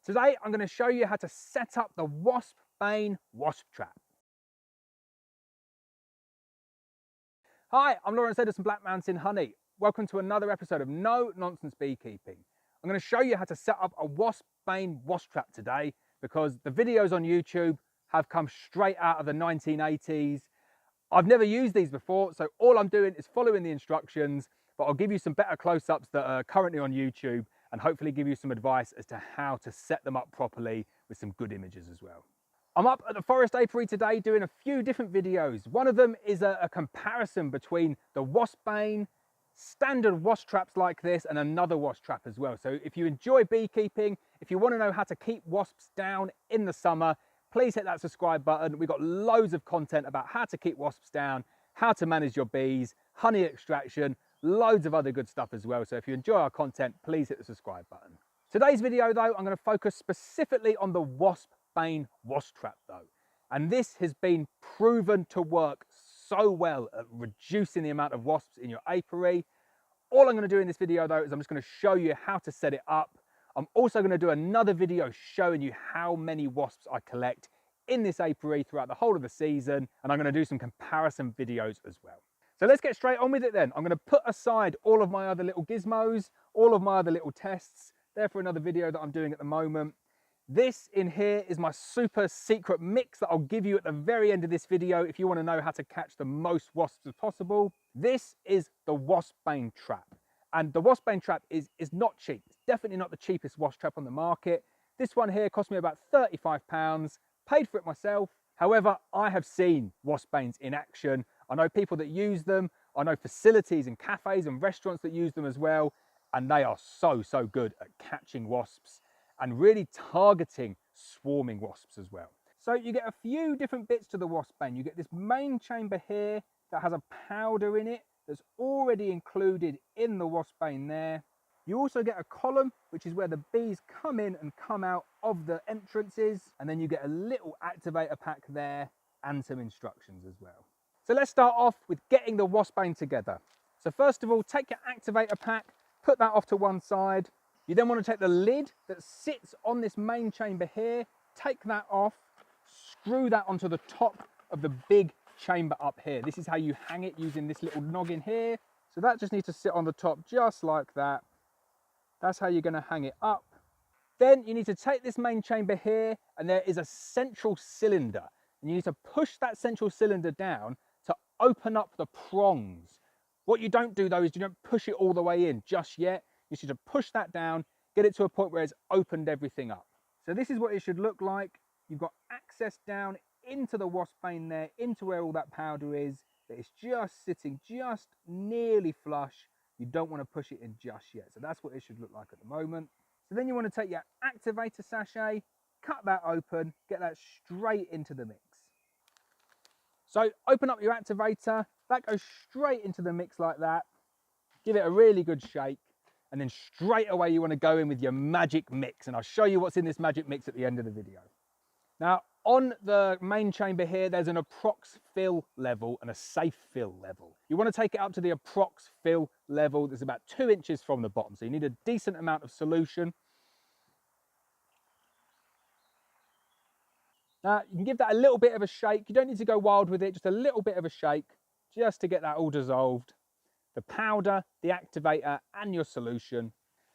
Today, I'm going to show you how to set up the Waspbane wasp trap. Hi, I'm Lawrence Edison Black Mountain Honey. Welcome to another episode of No Nonsense Beekeeping. I'm going to show you how to set up a Waspbane wasp trap today because the videos on YouTube have come straight out of the 1980s. I've never used these before, so all I'm doing is following the instructions, but I'll give you some better close-ups that are currently on YouTube and hopefully give you some advice as to how to set them up properly with some good images as well. I'm up at the forest apiary today doing a few different videos. One of them is a comparison between the Waspbane, standard wasp traps like this, and another wasp trap as well. So if you enjoy beekeeping, if you want to know how to keep wasps down in the summer, please hit that subscribe button. We've got loads of content about how to keep wasps down, how to manage your bees, honey extraction, loads of other good stuff as well. So if you enjoy our content, please hit the subscribe button. Today's video though, I'm going to focus specifically on the Waspbane wasp trap though. And this has been proven to work so well at reducing the amount of wasps in your apiary. All I'm going to do in this video though is I'm just going to show you how to set it up. I'm also going to do another video showing you how many wasps I collect in this apiary throughout the whole of the season, and I'm going to do some comparison videos as well. So let's get straight on with it then. I'm going to put aside all of my other little gizmos, all of my other little tests. They're for another video that I'm doing at the moment. This in here is my super secret mix that I'll give you at the very end of this video if you want to know how to catch the most wasps as possible. This is the Waspbane trap. And the Waspbane trap is not cheap. It's definitely not the cheapest wasp trap on the market. This one here cost me about £35, paid for it myself. However, I have seen Waspbanes in action. I know people that use them. I know facilities and cafes and restaurants that use them as well. And they are so good at catching wasps and really targeting swarming wasps as well. So you get a few different bits to the Waspbane. You get this main chamber here that has a powder in it that's already included in the Waspbane there. You also get a column, which is where the bees come in and come out of the entrances. And then you get a little activator pack there and some instructions as well. So let's start off with getting the Waspbane together. So first of all, take your activator pack, put that off to one side. You then want to take the lid that sits on this main chamber here, take that off, screw that onto the top of the big chamber up here. This is how you hang it using this little noggin here. So that just needs to sit on the top just like that. That's how you're going to hang it up. Then you need to take this main chamber here and there is a central cylinder. And you need to push that central cylinder down to open up the prongs. What you don't do though is you don't push it all the way in just yet. You need to push that down, get it to a point where it's opened everything up. So this is what it should look like. You've got access down into the Waspbane there, into where all that powder is. But it's just sitting just nearly flush. You don't want to push it in just yet. So that's what it should look like at the moment. So then you want to take your activator sachet, cut that open, get that straight into the mix. So open up your activator, that goes straight into the mix like that. Give it a really good shake. And then straight away you want to go in with your magic mix. And I'll show you what's in this magic mix at the end of the video. Now, on the main chamber here, there's an approx fill level and a safe fill level. You want to take it up to the approx fill level. There's about 2 inches from the bottom. So you need a decent amount of solution. Now, you can give that a little bit of a shake. You don't need to go wild with it, just a little bit of a shake, just to get that all dissolved. The powder, the activator, and your solution.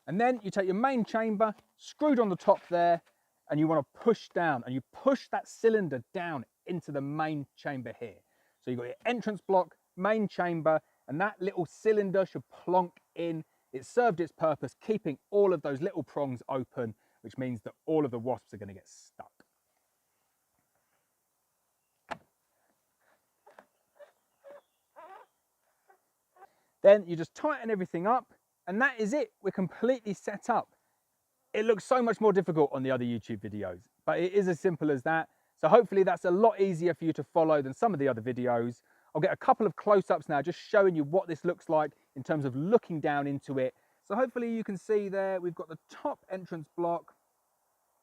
And then you take your main chamber, screwed on the top there, and you want to push down, and you push that cylinder down into the main chamber here. So you've got your entrance block, main chamber, and that little cylinder should plonk in. It served its purpose, keeping all of those little prongs open, which means that all of the wasps are going to get stuck. Then you just tighten everything up, and that is it. We're completely set up. It looks so much more difficult on the other YouTube videos, but it is as simple as that. So hopefully that's a lot easier for you to follow than some of the other videos. I'll get a couple of close-ups now, just showing you what this looks like in terms of looking down into it. So hopefully you can see there, we've got the top entrance block,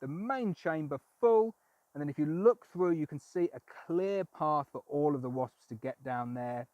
the main chamber full, and then if you look through, you can see a clear path for all of the wasps to get down there.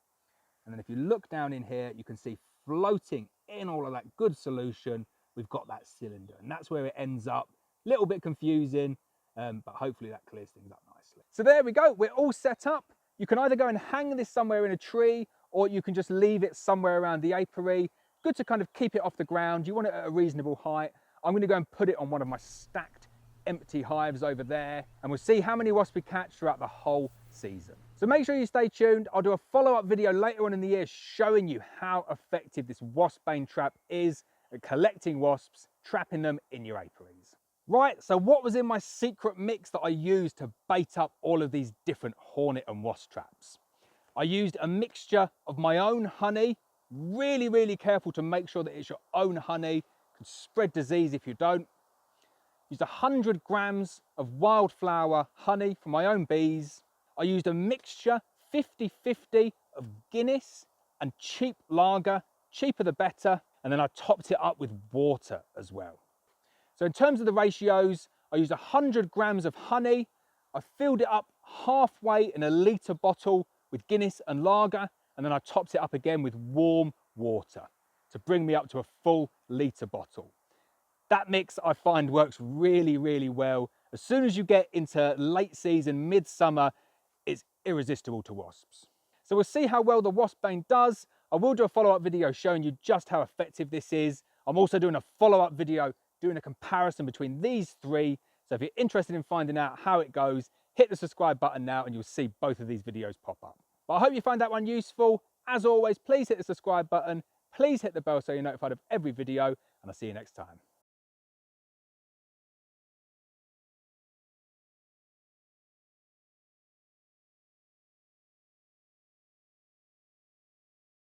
And then if you look down in here, you can see floating in all of that good solution, we've got that cylinder, and that's where it ends up. Little bit confusing, but hopefully that clears things up nicely. So there we go, we're all set up. You can either go and hang this somewhere in a tree, or you can just leave it somewhere around the apiary. Good to kind of keep it off the ground. You want it at a reasonable height. I'm going to go and put it on one of my stacked empty hives over there, and we'll see how many wasps we catch throughout the whole season. So make sure you stay tuned. I'll do a follow-up video later on in the year showing you how effective this Waspbane trap is at collecting wasps, trapping them in your apiaries. Right, so what was in my secret mix that I used to bait up all of these different hornet and wasp traps? I used a mixture of my own honey, really careful to make sure that it's your own honey. You can spread disease if you don't. Used 100 grams of wildflower honey from my own bees. I used a mixture 50-50 of Guinness and cheap lager, cheaper the better, and then I topped it up with water as well. So in terms of the ratios, I used 100 grams of honey. I filled it up halfway in a litre bottle with Guinness and lager, and then I topped it up again with warm water to bring me up to a full litre bottle. That mix I find works really well. As soon as you get into late season, midsummer, it's irresistible to wasps. So we'll see how well the Waspbane does. I will do a follow-up video showing you just how effective this is. I'm also doing a follow-up video doing a comparison between these three. So if you're interested in finding out how it goes, hit the subscribe button now and you'll see both of these videos pop up. But I hope you find that one useful. As always, please hit the subscribe button. Please hit the bell so you're notified of every video, and I'll see you next time.